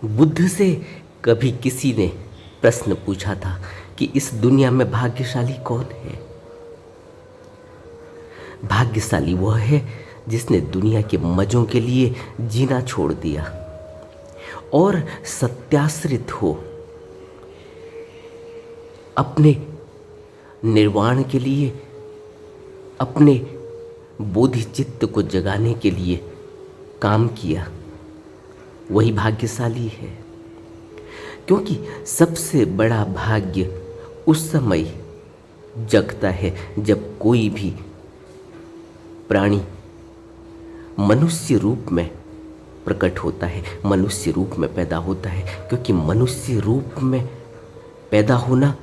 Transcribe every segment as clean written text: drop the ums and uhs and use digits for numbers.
बुद्ध से कभी किसी ने प्रश्न पूछा था कि इस दुनिया में भाग्यशाली कौन है। भाग्यशाली वह है जिसने दुनिया के मजों के लिए जीना छोड़ दिया और सत्याश्रित हो अपने निर्वाण के लिए, अपने बोधिचित्त को जगाने के लिए काम किया। वही भाग्यशाली है, क्योंकि सबसे बड़ा भाग्य उस समय जगता है जब कोई भी प्राणी मनुष्य रूप में प्रकट होता है, मनुष्य रूप में पैदा होता है। क्योंकि मनुष्य रूप में पैदा होना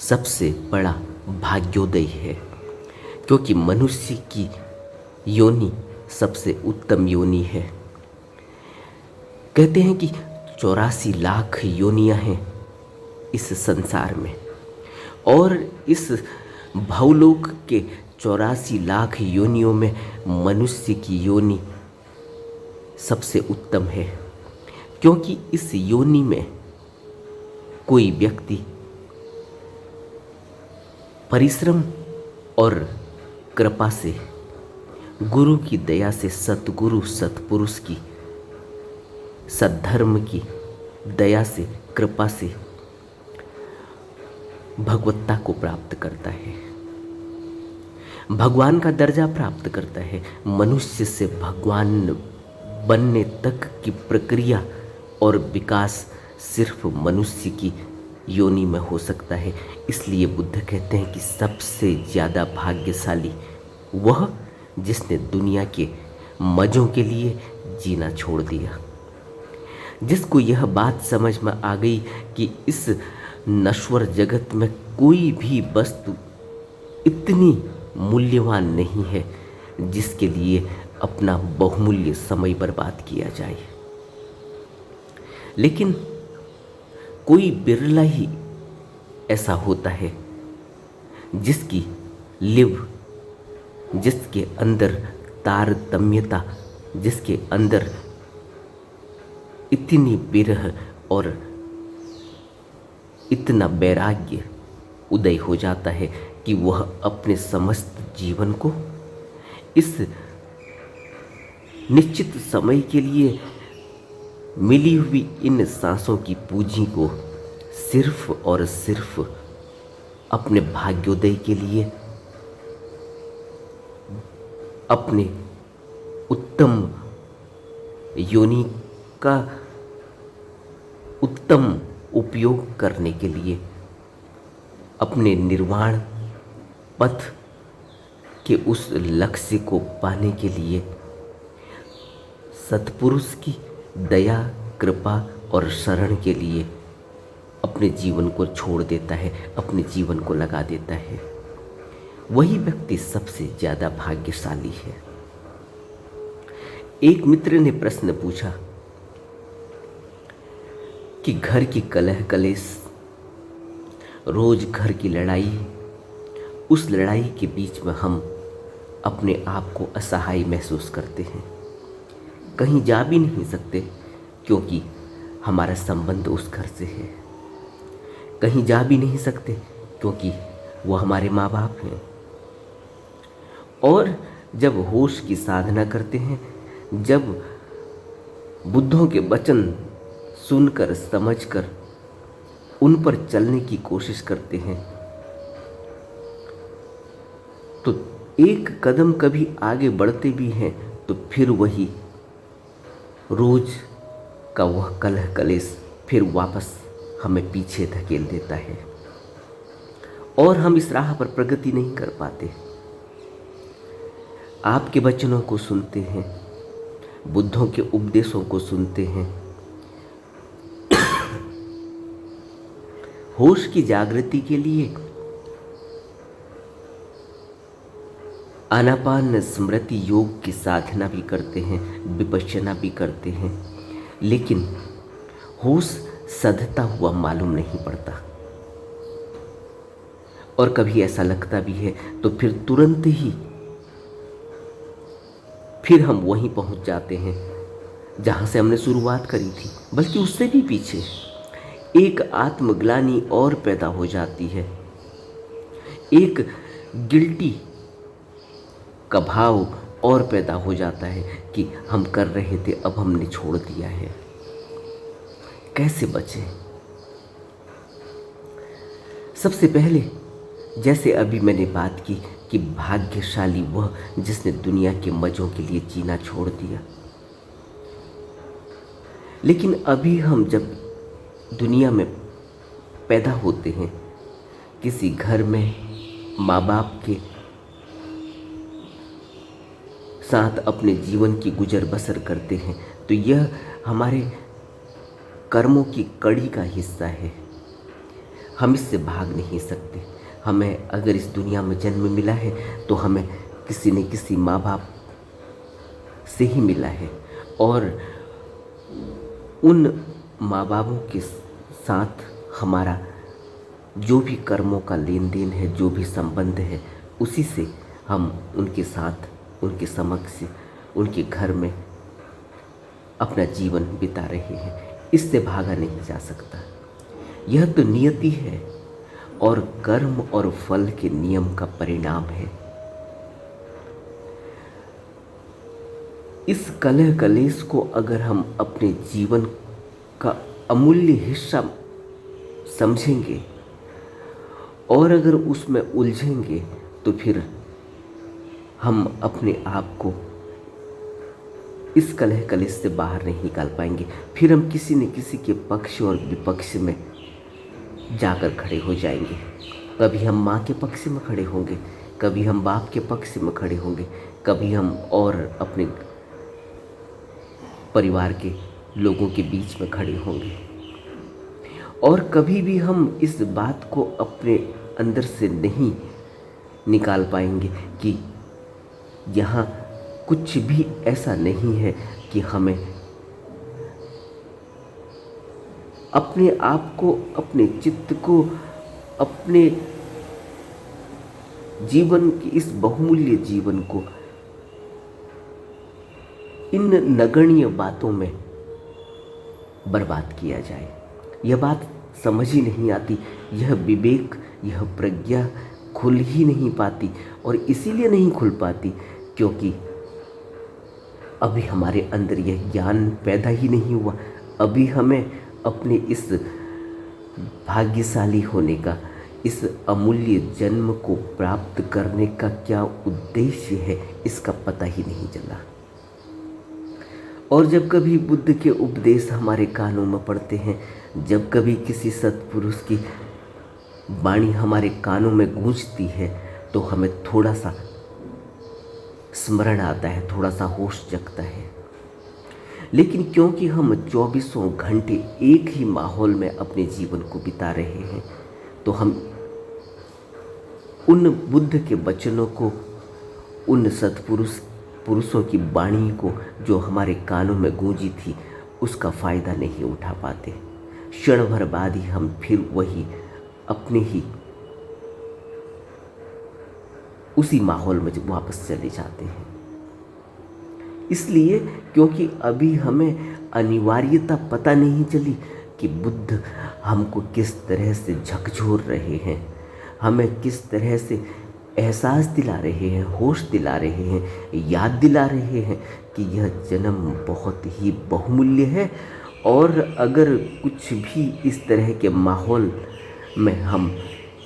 सबसे बड़ा भाग्योदय है, क्योंकि मनुष्य की योनि सबसे उत्तम योनि है। कहते हैं कि 84 लाख योनियां हैं इस संसार में, और इस भवलोक के 84 लाख योनियों में मनुष्य की योनि सबसे उत्तम है, क्योंकि इस योनि में कोई व्यक्ति परिश्रम और कृपा से, गुरु की दया से, सतगुरु सतपुरुष की, सद्धर्म की दया से, कृपा से भगवत्ता को प्राप्त करता है, भगवान का दर्जा प्राप्त करता है। मनुष्य से भगवान बनने तक की प्रक्रिया और विकास सिर्फ मनुष्य की योनि में हो सकता है। इसलिए बुद्ध कहते हैं कि सबसे ज़्यादा भाग्यशाली वह जिसने दुनिया के मज़ों के लिए जीना छोड़ दिया, जिसको यह बात समझ में आ गई कि इस नश्वर जगत में कोई भी वस्तु इतनी मूल्यवान नहीं है जिसके लिए अपना बहुमूल्य समय बर्बाद किया जाए। लेकिन कोई बिरला ही ऐसा होता है जिसकी लिव, जिसके अंदर तारतम्यता, जिसके अंदर इतनी विरह और इतना वैराग्य उदय हो जाता है कि वह अपने समस्त जीवन को इस निश्चित समय के लिए मिली हुई इन सांसों की पूंजी को सिर्फ और सिर्फ अपने भाग्योदय के लिए, अपने उत्तम योनि का उत्तम उपयोग करने के लिए, अपने निर्वाण पथ के उस लक्ष्य को पाने के लिए सत्पुरुष की दया, कृपा और शरण के लिए अपने जीवन को छोड़ देता है, अपने जीवन को लगा देता है। वही व्यक्ति सबसे ज़्यादा भाग्यशाली है। एक मित्र ने प्रश्न पूछा कि घर की कलह कलेश, रोज घर की लड़ाई, उस लड़ाई के बीच में हम अपने आप को असहाय महसूस करते हैं, कहीं जा भी नहीं सकते क्योंकि हमारा संबंध उस घर से है, कहीं जा भी नहीं सकते क्योंकि वो हमारे माँ बाप हैं। और जब होश की साधना करते हैं, जब बुद्धों के वचन सुनकर समझकर उन पर चलने की कोशिश करते हैं, तो एक कदम कभी आगे बढ़ते भी हैं तो फिर वही रोज का वह कलह कलेश फिर वापस हमें पीछे धकेल देता है और हम इस राह पर प्रगति नहीं कर पाते। आपके वचनों को सुनते हैं, बुद्धों के उपदेशों को सुनते हैं, होश की जागृति के लिए आनापान स्मृति योग की साधना भी करते हैं, विपश्यना भी करते हैं, लेकिन होश सधता हुआ मालूम नहीं पड़ता। और कभी ऐसा लगता भी है तो फिर तुरंत ही फिर हम वहीं पहुंच जाते हैं जहाँ से हमने शुरुआत करी थी, बल्कि उससे भी पीछे एक आत्मग्लानि और पैदा हो जाती है, एक गिल्टी का भाव और पैदा हो जाता है कि हम कर रहे थे, अब हमने छोड़ दिया है। कैसे बचें? सबसे पहले, जैसे अभी मैंने बात की कि भाग्यशाली वह जिसने दुनिया के मज़ों के लिए जीना छोड़ दिया। लेकिन अभी हम जब दुनिया में पैदा होते हैं, किसी घर में माँ बाप के साथ अपने जीवन की गुजर बसर करते हैं, तो यह हमारे कर्मों की कड़ी का हिस्सा है। हम इससे भाग नहीं सकते। हमें अगर इस दुनिया में जन्म मिला है तो हमें किसी न किसी माँ बाप से ही मिला है, और उन माँ बापों के साथ हमारा जो भी कर्मों का लेन देन है, जो भी संबंध है, उसी से हम उनके साथ, उनके समक्ष, उनके घर में अपना जीवन बिता रहे हैं। इससे भागा नहीं जा सकता। यह तो नियति है और कर्म और फल के नियम का परिणाम है। इस कलह कलेश को अगर हम अपने जीवन का अमूल्य हिस्सा समझेंगे और अगर उसमें उलझेंगे, तो फिर हम अपने आप को इस कलह कलेश से बाहर नहीं निकाल पाएंगे। फिर हम किसी न किसी के पक्ष और विपक्ष में जाकर खड़े हो जाएंगे। कभी हम माँ के पक्ष में खड़े होंगे, कभी हम बाप के पक्ष में खड़े होंगे, कभी हम और अपने परिवार के लोगों के बीच में खड़े होंगे, और कभी भी हम इस बात को अपने अंदर से नहीं निकाल पाएंगे कि यहाँ कुछ भी ऐसा नहीं है कि हमें अपने आप को, अपने चित्त को, अपने जीवन की इस बहुमूल्य जीवन को इन नगण्य बातों में बर्बाद किया जाए। यह बात समझ ही नहीं आती, यह विवेक, यह प्रज्ञा खुल ही नहीं पाती। और इसीलिए नहीं खुल पाती क्योंकि अभी हमारे अंदर यह ज्ञान पैदा ही नहीं हुआ। अभी हमें अपने इस भाग्यशाली होने का, इस अमूल्य जन्म को प्राप्त करने का क्या उद्देश्य है, इसका पता ही नहीं चला। और जब कभी बुद्ध के उपदेश हमारे कानों में पड़ते हैं, जब कभी किसी सत्पुरुष की वाणी हमारे कानों में गूंजती है, तो हमें थोड़ा सा स्मरण आता है, थोड़ा सा होश जगता है। लेकिन क्योंकि हम 24 घंटे एक ही माहौल में अपने जीवन को बिता रहे हैं, तो हम उन बुद्ध के वचनों को, उन पुरुषों की वाणी को जो हमारे कानों में गूंजी थी, उसका फ़ायदा नहीं उठा पाते। क्षण भर बाद ही हम फिर वही अपने ही उसी माहौल में वापस चले जाते हैं। इसलिए क्योंकि अभी हमें अनिवार्यता पता नहीं चली कि बुद्ध हमको किस तरह से झकझोर रहे हैं, हमें किस तरह से एहसास दिला रहे हैं, होश दिला रहे हैं, याद दिला रहे हैं कि यह जन्म बहुत ही बहुमूल्य है। और अगर कुछ भी इस तरह के माहौल में हम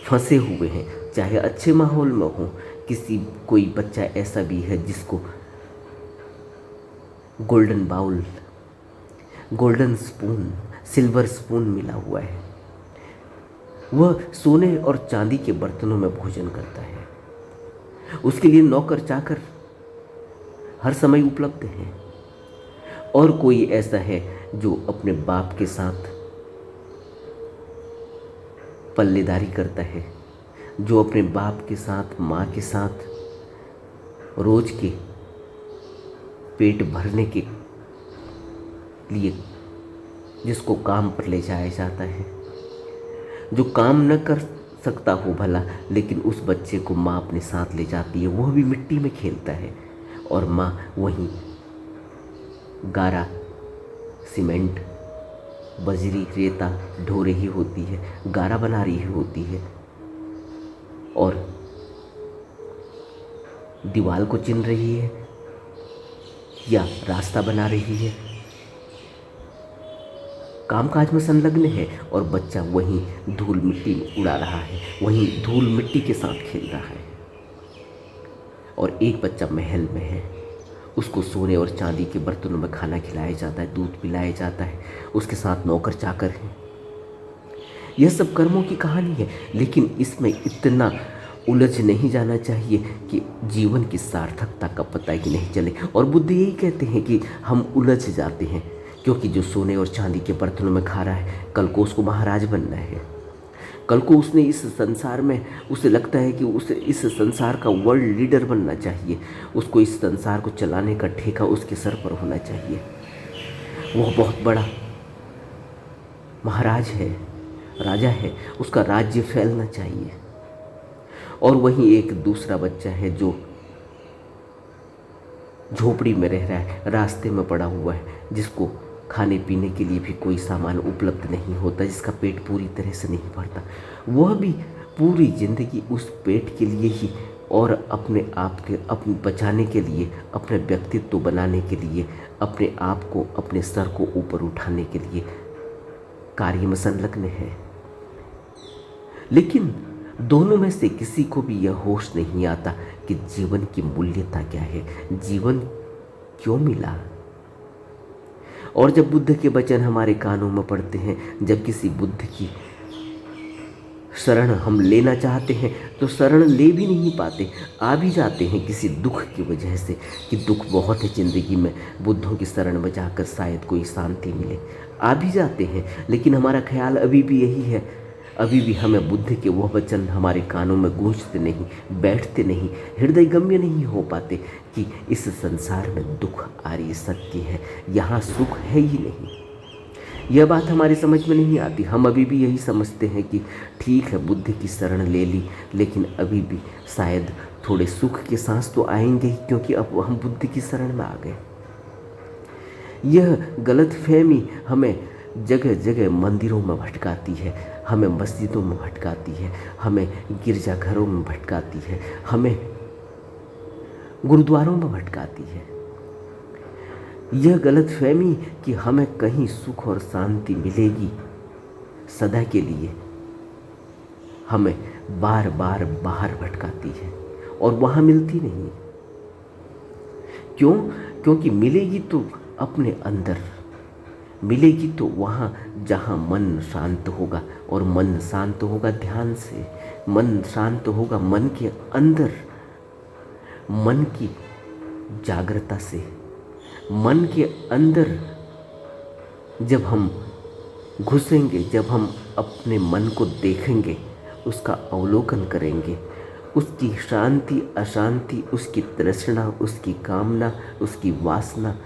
फंसे हुए हैं, चाहे अच्छे माहौल में हो, कोई बच्चा ऐसा भी है जिसको golden bowl, golden spoon, silver spoon मिला हुआ है, वह सोने और चांदी के बर्तनों में भोजन करता है। उसके लिए नौकर चाकर हर समय उपलब्ध हैं। और कोई ऐसा है जो अपने बाप के साथ पल्लेदारी करता है, जो अपने बाप के साथ, माँ के साथ रोज के पेट भरने के लिए जिसको काम पर ले जाया जाता है, जो काम न कर सकता हो भला, लेकिन उस बच्चे को माँ अपने साथ ले जाती है। वह भी मिट्टी में खेलता है और माँ वहीं गारा सीमेंट, बजरी, रेता ढो रही होती है, गारा बना रही होती है और दीवार को चिन रही है या रास्ता बना रही है, कामकाज में संलग्न है। और बच्चा वहीं धूल मिट्टी में उड़ा रहा है, वहीं धूल मिट्टी के साथ खेल रहा है। और एक बच्चा महल में है, उसको सोने और चांदी के बर्तनों में खाना खिलाया जाता है, दूध पिलाया जाता है, उसके साथ नौकर चाकर हैं। यह सब कर्मों की कहानी है, लेकिन इसमें इतना उलझ नहीं जाना चाहिए कि जीवन की सार्थकता का पता ही नहीं चले। और बुद्ध यही कहते हैं कि हम उलझ जाते हैं, क्योंकि जो सोने और चांदी के बर्तनों में खा रहा है, कल को उसको महाराज बनना है। कल को उसने इस संसार में, उसे लगता है कि उसे इस संसार का वर्ल्ड लीडर बनना चाहिए, उसको इस संसार को चलाने का ठेका उसके सर पर होना चाहिए। वह बहुत बड़ा महाराज है, राजा है, उसका राज्य फैलना चाहिए। और वहीं एक दूसरा बच्चा है जो झोपड़ी में रह रहा है, रास्ते में पड़ा हुआ है, जिसको खाने पीने के लिए भी कोई सामान उपलब्ध नहीं होता, जिसका पेट पूरी तरह से नहीं भरता। वह भी पूरी जिंदगी उस पेट के लिए ही और अपने आप के अपने बचाने के लिए, अपने व्यक्तित्व बनाने के लिए, अपने आप को, अपने सर को ऊपर उठाने के लिए कार्य में संलग्न है। लेकिन दोनों में से किसी को भी यह होश नहीं आता कि जीवन की मूल्यता क्या है, जीवन क्यों मिला। और जब बुद्ध के वचन हमारे कानों में पड़ते हैं, जब किसी बुद्ध की शरण हम लेना चाहते हैं तो शरण ले भी नहीं पाते, आ भी जाते हैं किसी दुख की वजह से कि दुख बहुत है ज़िंदगी में, बुद्धों की शरण में जाकर शायद कोई शांति मिले। आ भी जाते हैं, लेकिन हमारा ख्याल अभी भी यही है, अभी भी हमें बुद्ध के वह वचन हमारे कानों में गूंजते नहीं, बैठते नहीं, हृदय गम्य नहीं हो पाते कि इस संसार में दुख आर्य सत्य है, यहाँ सुख है ही नहीं। यह बात हमारी समझ में नहीं आती। हम अभी भी यही समझते हैं कि ठीक है, बुद्ध की शरण ले ली, लेकिन अभी भी शायद थोड़े सुख के सांस तो आएंगे ही, क्योंकि अब हम बुद्ध की शरण में आ गए। यह गलतफहमी हमें जगह जगह मंदिरों में भटकाती है, हमें मस्जिदों में भटकाती है, हमें गिरजाघरों में भटकाती है, हमें गुरुद्वारों में भटकाती है। यह गलतफहमी कि हमें कहीं सुख और शांति मिलेगी सदा के लिए, हमें बार बार बाहर भटकाती है और वहाँ मिलती नहीं। क्यों? क्योंकि मिलेगी तो अपने अंदर मिलेगी, तो वहाँ जहाँ मन शांत होगा, और मन शांत होगा ध्यान से, मन शांत होगा मन के अंदर, मन की जागृता से, मन के अंदर जब हम घुसेंगे, जब हम अपने मन को देखेंगे, उसका अवलोकन करेंगे, उसकी शांति अशांति, उसकी तृष्णा, उसकी कामना, उसकी वासना,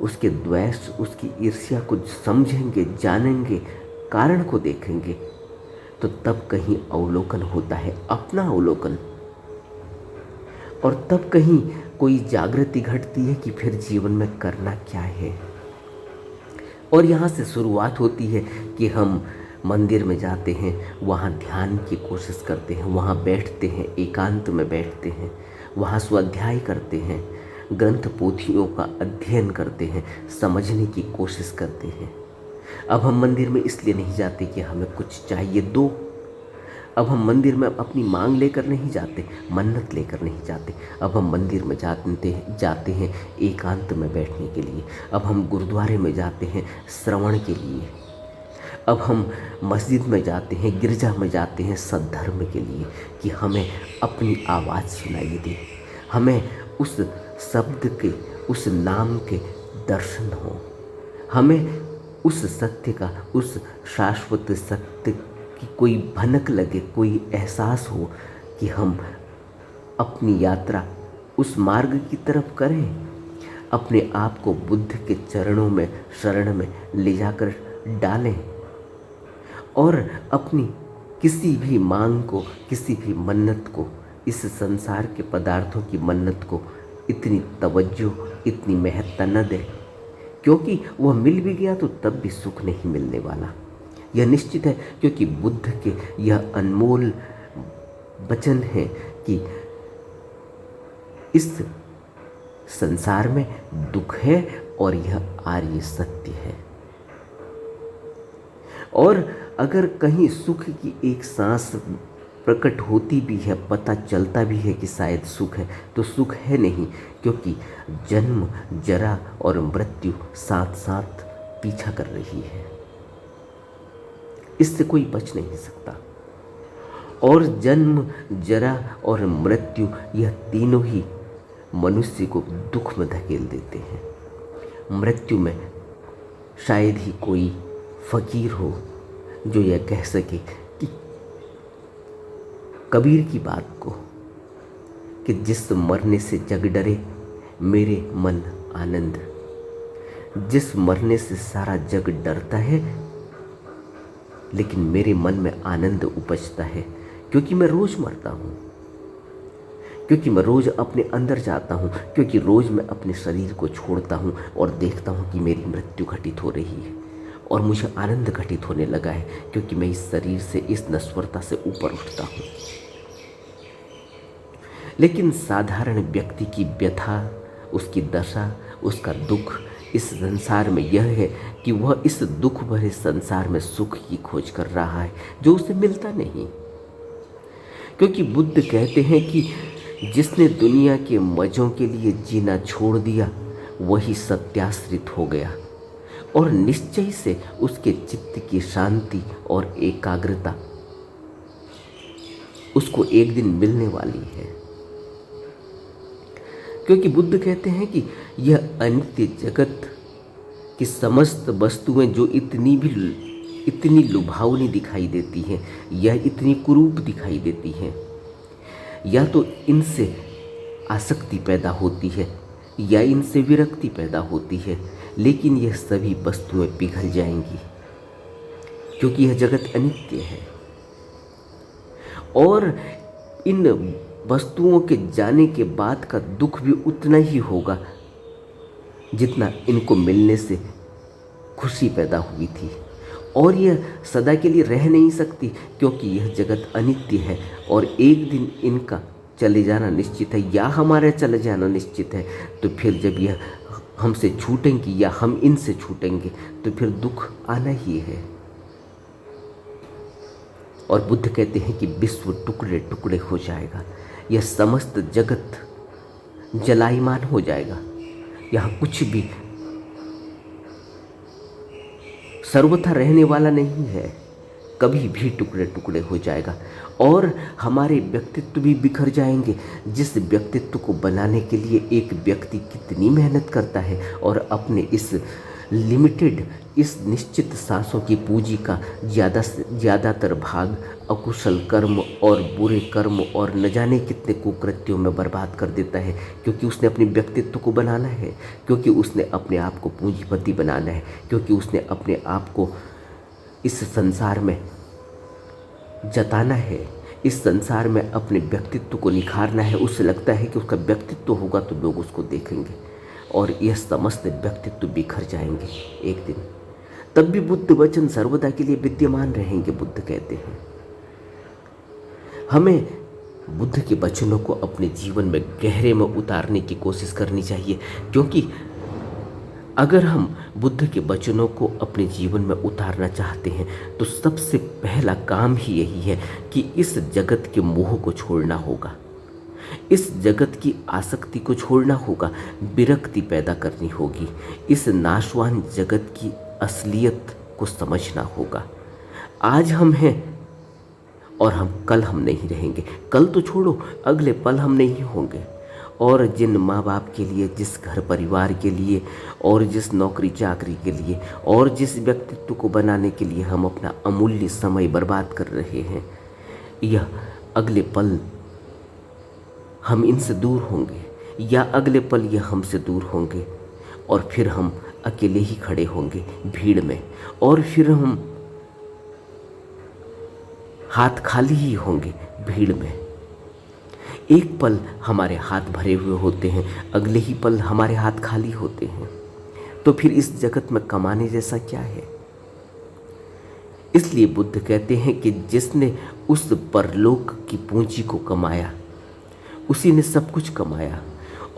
उसके द्वेष, उसकी ईर्ष्या को समझेंगे, जानेंगे, कारण को देखेंगे, तो तब कहीं अवलोकन होता है, अपना अवलोकन। और तब कहीं कोई जागृति घटती है कि फिर जीवन में करना क्या है। और यहाँ से शुरुआत होती है कि हम मंदिर में जाते हैं, वहाँ ध्यान की कोशिश करते हैं, वहाँ बैठते हैं, एकांत में बैठते हैं, वहाँ स्वाध्याय करते हैं, ग्रंथ पोथियों का अध्ययन करते हैं, समझने की कोशिश करते हैं। अब हम मंदिर में इसलिए नहीं जाते कि हमें कुछ चाहिए दो। अब हम मंदिर में अपनी मांग लेकर नहीं जाते, मन्नत लेकर नहीं जाते। अब हम मंदिर में जाते हैं एकांत में बैठने के लिए। अब हम गुरुद्वारे में जाते हैं श्रवण के लिए। अब हम मस्जिद में जाते हैं, गिरजा में जाते हैं सद्धर्म के लिए, कि हमें अपनी आवाज़ सुनाई दे, हमें उस शब्द के, उस नाम के दर्शन हो, हमें उस सत्य का, उस शाश्वत सत्य की कोई भनक लगे, कोई एहसास हो कि हम अपनी यात्रा उस मार्ग की तरफ करें, अपने आप को बुद्ध के चरणों में, शरण में ले जाकर डालें, और अपनी किसी भी मांग को, किसी भी मन्नत को, इस संसार के पदार्थों की मन्नत को इतनी तवज्जो, इतनी महत्ता न दें क्योंकि वह मिल भी गया तो तब भी सुख नहीं मिलने वाला। यह निश्चित है, क्योंकि बुद्ध के यह अनमोल वचन है कि इस संसार में दुख है और यह आर्य सत्य है। और अगर कहीं सुख की एक सांस प्रकट होती भी है, पता चलता भी है कि शायद सुख है, तो सुख है नहीं, क्योंकि जन्म, जरा और मृत्यु साथ साथ पीछा कर रही है। इससे कोई बच नहीं सकता। और जन्म, जरा और मृत्यु, यह तीनों ही मनुष्य को दुख में धकेल देते हैं। मृत्यु में शायद ही कोई फकीर हो जो यह कह सके कि कबीर की बात को, कि जिस मरने से जग डरे मेरे मन आनंद। जिस मरने से सारा जग डरता है, लेकिन मेरे मन में आनंद उपजता है, क्योंकि मैं रोज मरता हूँ, क्योंकि मैं रोज अपने अंदर जाता हूँ, क्योंकि रोज मैं अपने शरीर को छोड़ता हूँ और देखता हूँ कि मेरी मृत्यु घटित हो रही है और मुझे आनंद घटित होने लगा है, क्योंकि मैं इस शरीर से, इस नश्वरता से ऊपर उठता हूँ। लेकिन साधारण व्यक्ति की व्यथा, उसकी दशा, उसका दुख इस संसार में यह है कि वह इस दुख भरे संसार में सुख की खोज कर रहा है, जो उसे मिलता नहीं। क्योंकि बुद्ध कहते हैं कि जिसने दुनिया के मज़ों के लिए जीना छोड़ दिया, वही सत्याश्रित हो गया और निश्चय से उसके चित्त की शांति और एकाग्रता उसको एक दिन मिलने वाली है। क्योंकि बुद्ध कहते हैं कि यह अनित्य जगत की समस्त वस्तुएं जो इतनी लुभावनी दिखाई देती हैं, यह इतनी कुरूप दिखाई देती हैं, या तो इनसे आसक्ति पैदा होती है या इनसे विरक्ति पैदा होती है, लेकिन यह सभी वस्तुएं पिघल जाएंगी, क्योंकि यह जगत अनित्य है। और इन वस्तुओं के जाने के बाद का दुख भी उतना ही होगा जितना इनको मिलने से खुशी पैदा हुई थी। और यह सदा के लिए रह नहीं सकती, क्योंकि यह जगत अनित्य है और एक दिन इनका चले जाना निश्चित है, या हमारा चले जाना निश्चित है। तो फिर जब यह हमसे छूटेंगी या हम इनसे छूटेंगे, तो फिर दुख आना ही है। और बुद्ध कहते हैं कि विश्व टुकड़े टुकड़े हो जाएगा, यह समस्त जगत जलायमान हो जाएगा, यहाँ कुछ भी सर्वथा रहने वाला नहीं है, कभी भी टुकड़े टुकड़े हो जाएगा। और हमारे व्यक्तित्व भी बिखर जाएंगे। जिस व्यक्तित्व को बनाने के लिए एक व्यक्ति कितनी मेहनत करता है और अपने इस लिमिटेड, इस निश्चित सांसों की पूंजी का ज़्यादातर भाग अकुशल कर्म और बुरे कर्म और न जाने कितने कुकृत्यों में बर्बाद कर देता है, क्योंकि उसने अपने व्यक्तित्व को बनाना है, क्योंकि उसने अपने आप को पूंजीपति बनाना है, क्योंकि उसने अपने आप को इस संसार में जताना है, इस संसार में अपने व्यक्तित्व को निखारना है। उससे लगता है कि उसका व्यक्तित्व होगा तो लोग उसको देखेंगे, और यह समस्त व्यक्तित्व बिखर जाएंगे एक दिन। तब भी बुद्ध वचन सर्वदा के लिए विद्यमान रहेंगे। बुद्ध कहते हैं हमें बुद्ध के वचनों को अपने जीवन में गहरे में उतारने की कोशिश करनी चाहिए, क्योंकि अगर हम बुद्ध के वचनों को अपने जीवन में उतारना चाहते हैं तो सबसे पहला काम ही यही है कि इस जगत के मोह को छोड़ना होगा, इस जगत की आसक्ति को छोड़ना होगा, विरक्ति पैदा करनी होगी, इस नाशवान जगत की असलियत को समझना होगा। आज हम हैं और कल हम नहीं रहेंगे। कल तो छोड़ो, अगले पल हम नहीं होंगे। और जिन माँ बाप के लिए, जिस घर परिवार के लिए और जिस नौकरी चाकरी के लिए और जिस व्यक्तित्व को बनाने के लिए हम अपना अमूल्य समय बर्बाद कर रहे हैं, यह अगले पल हम इनसे दूर होंगे या अगले पल यह हमसे दूर होंगे, और फिर हम अकेले ही खड़े होंगे भीड़ में, और फिर हम हाथ खाली ही होंगे भीड़ में। एक पल हमारे हाथ भरे हुए होते हैं, अगले ही पल हमारे हाथ खाली होते हैं। तो फिर इस जगत में कमाने जैसा क्या है? इसलिए बुद्ध कहते हैं कि जिसने उस परलोक की पूंजी को कमाया उसी ने सब कुछ कमाया।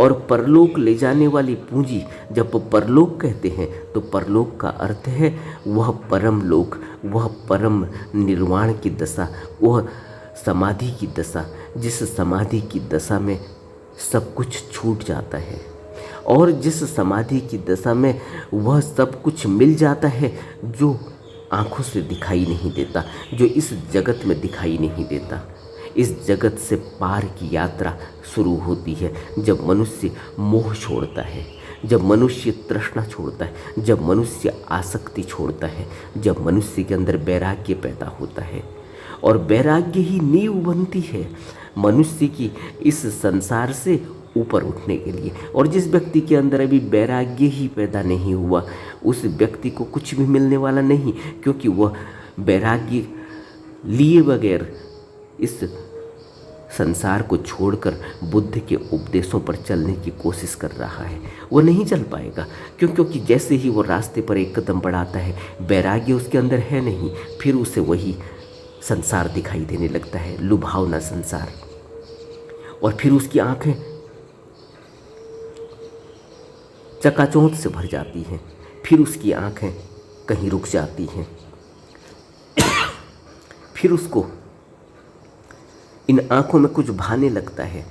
और परलोक ले जाने वाली पूंजी, जब परलोक कहते हैं तो परलोक का अर्थ है वह परम लोक, वह परम निर्वाण की दशा, वह समाधि की दशा, जिस समाधि की दशा में सब कुछ छूट जाता है और जिस समाधि की दशा में वह सब कुछ मिल जाता है जो आँखों से दिखाई नहीं देता, जो इस जगत में दिखाई नहीं देता। इस जगत से पार की यात्रा शुरू होती है जब मनुष्य मोह छोड़ता है, जब मनुष्य तृष्णा छोड़ता है, जब मनुष्य आसक्ति छोड़ता है, जब मनुष्य के अंदर वैराग्य पैदा होता है। और वैराग्य ही नींव बनती है मनुष्य की इस संसार से ऊपर उठने के लिए। और जिस व्यक्ति के अंदर अभी वैराग्य ही पैदा नहीं हुआ उस व्यक्ति को कुछ भी मिलने वाला नहीं, क्योंकि वह वैराग्य लिए बगैर इस संसार को छोड़कर बुद्ध के उपदेशों पर चलने की कोशिश कर रहा है। वो नहीं चल पाएगा, क्योंकि जैसे ही वो रास्ते पर एक कदम बढ़ाता है वैराग्य उसके अंदर है नहीं, फिर उसे वही संसार दिखाई देने लगता है, लुभावना संसार। और फिर उसकी आंखें चकाचौंध से भर जाती हैं, फिर उसकी आंखें कहीं रुक जाती हैं, फिर उसको इन आंखों में कुछ भाने लगता है,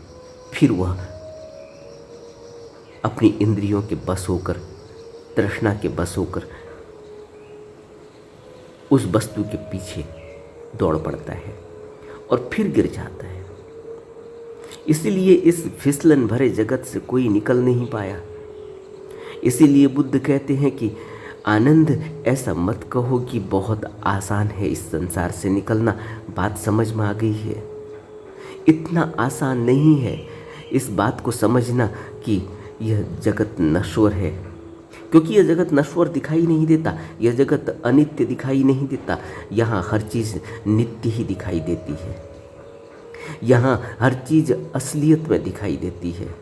फिर वह अपनी इंद्रियों के बस होकर, तृष्णा के बस होकर उस वस्तु के पीछे दौड़ पड़ता है और फिर गिर जाता है। इसीलिए इस फिसलन भरे जगत से कोई निकल नहीं पाया। इसीलिए बुद्ध कहते हैं कि आनंद ऐसा मत कहो कि बहुत आसान है इस संसार से निकलना। बात समझ में आ गई है? इतना आसान नहीं है इस बात को समझना कि यह जगत नश्वर है, क्योंकि यह जगत नश्वर दिखाई नहीं देता, यह जगत अनित्य दिखाई नहीं देता। यहाँ हर चीज़ नित्य ही दिखाई देती है, यहाँ हर चीज़ असलियत में दिखाई देती है,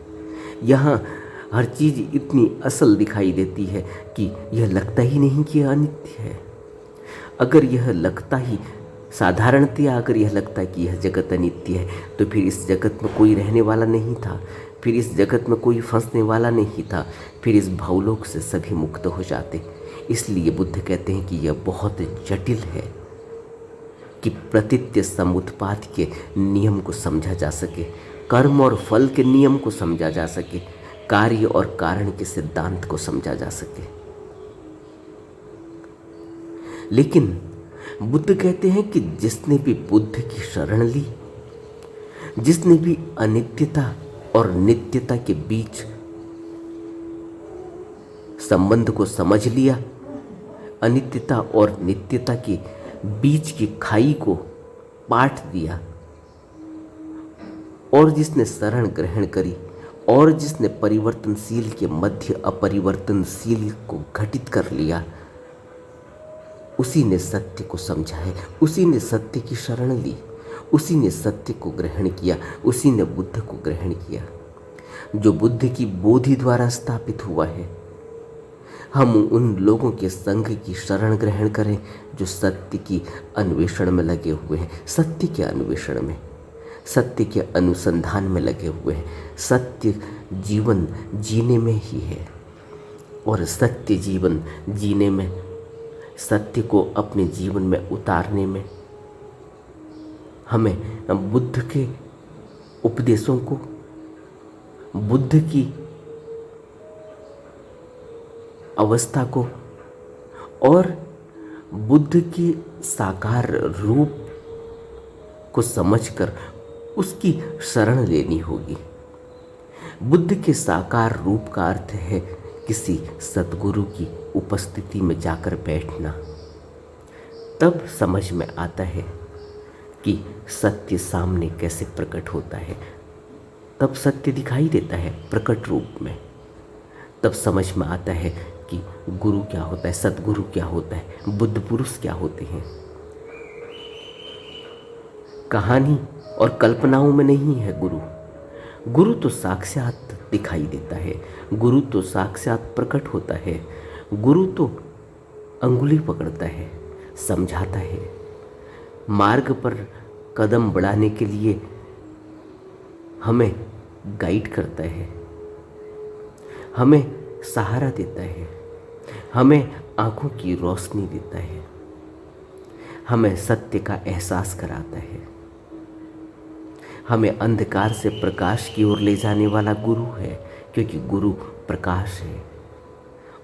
यहाँ हर चीज़ इतनी असल दिखाई देती है कि यह लगता ही नहीं कि यह अनित्य है। अगर यह लगता ही साधारणतया अगर यह लगता है कि यह जगत अनित्य है तो फिर इस जगत में कोई रहने वाला नहीं था, फिर इस जगत में कोई फंसने वाला नहीं था, फिर इस भावलोक से सभी मुक्त हो जाते। इसलिए बुद्ध कहते हैं कि यह बहुत जटिल है कि प्रतीत्य समुत्पाद के नियम को समझा जा सके, कर्म और फल के नियम को समझा जा सके, कार्य और कारण के सिद्धांत को समझा जा सके। लेकिन बुद्ध कहते हैं कि जिसने भी बुद्ध की शरण ली, जिसने भी अनित्यता और नित्यता के बीच संबंध को समझ लिया, अनित्यता और नित्यता के बीच की खाई को पाट दिया, और जिसने शरण ग्रहण करी, और जिसने परिवर्तनशील के मध्य अपरिवर्तनशील को घटित कर लिया, उसी ने सत्य को समझा है, उसी ने सत्य की शरण ली, उसी ने सत्य को ग्रहण किया, उसी ने बुद्ध को ग्रहण किया, जो बुद्ध की बोधि द्वारा स्थापित हुआ है। हम उन लोगों के संघ की शरण ग्रहण करें जो सत्य की अन्वेषण में लगे हुए हैं, सत्य के अन्वेषण में, सत्य के अनुसंधान में लगे हुए हैं। सत्य जीवन जीने में ही है, और सत्य जीवन जीने में, सत्य को अपने जीवन में उतारने में हमें बुद्ध के उपदेशों को, बुद्ध की अवस्था को और बुद्ध के साकार रूप को समझकर उसकी शरण लेनी होगी। बुद्ध के साकार रूप का अर्थ है किसी सद्गुरु की उपस्थिति में जाकर बैठना। तब समझ में आता है कि सत्य सामने कैसे प्रकट होता है, तब सत्य दिखाई देता है प्रकट रूप में। तब समझ में आता है कि गुरु क्या होता है, सद्गुरु क्या होता है, बुद्ध पुरुष क्या होते हैं। कहानी और कल्पनाओं में नहीं है गुरु। गुरु तो साक्षात दिखाई देता है। गुरु तो साक्षात प्रकट होता है। गुरु तो अंगुली पकड़ता है, समझाता है, मार्ग पर कदम बढ़ाने के लिए हमें गाइड करता है, हमें सहारा देता है, हमें आंखों की रोशनी देता है, हमें सत्य का एहसास कराता है। हमें अंधकार से प्रकाश की ओर ले जाने वाला गुरु है, क्योंकि गुरु प्रकाश है।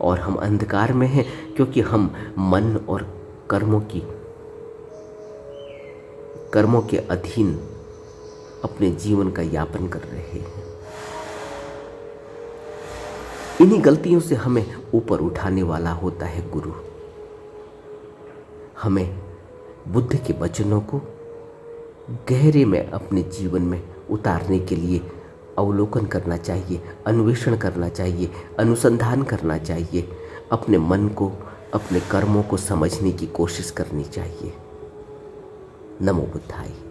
और हम अंधकार में हैं क्योंकि हम मन और कर्मों के अधीन अपने जीवन का यापन कर रहे हैं। इन्हीं गलतियों से हमें ऊपर उठाने वाला होता है गुरु। हमें बुद्ध के वचनों को गहरे में अपने जीवन में उतारने के लिए अवलोकन करना चाहिए, अन्वेषण करना चाहिए, अनुसंधान करना चाहिए, अपने मन को, अपने कर्मों को समझने की कोशिश करनी चाहिए। नमो बुद्धाय।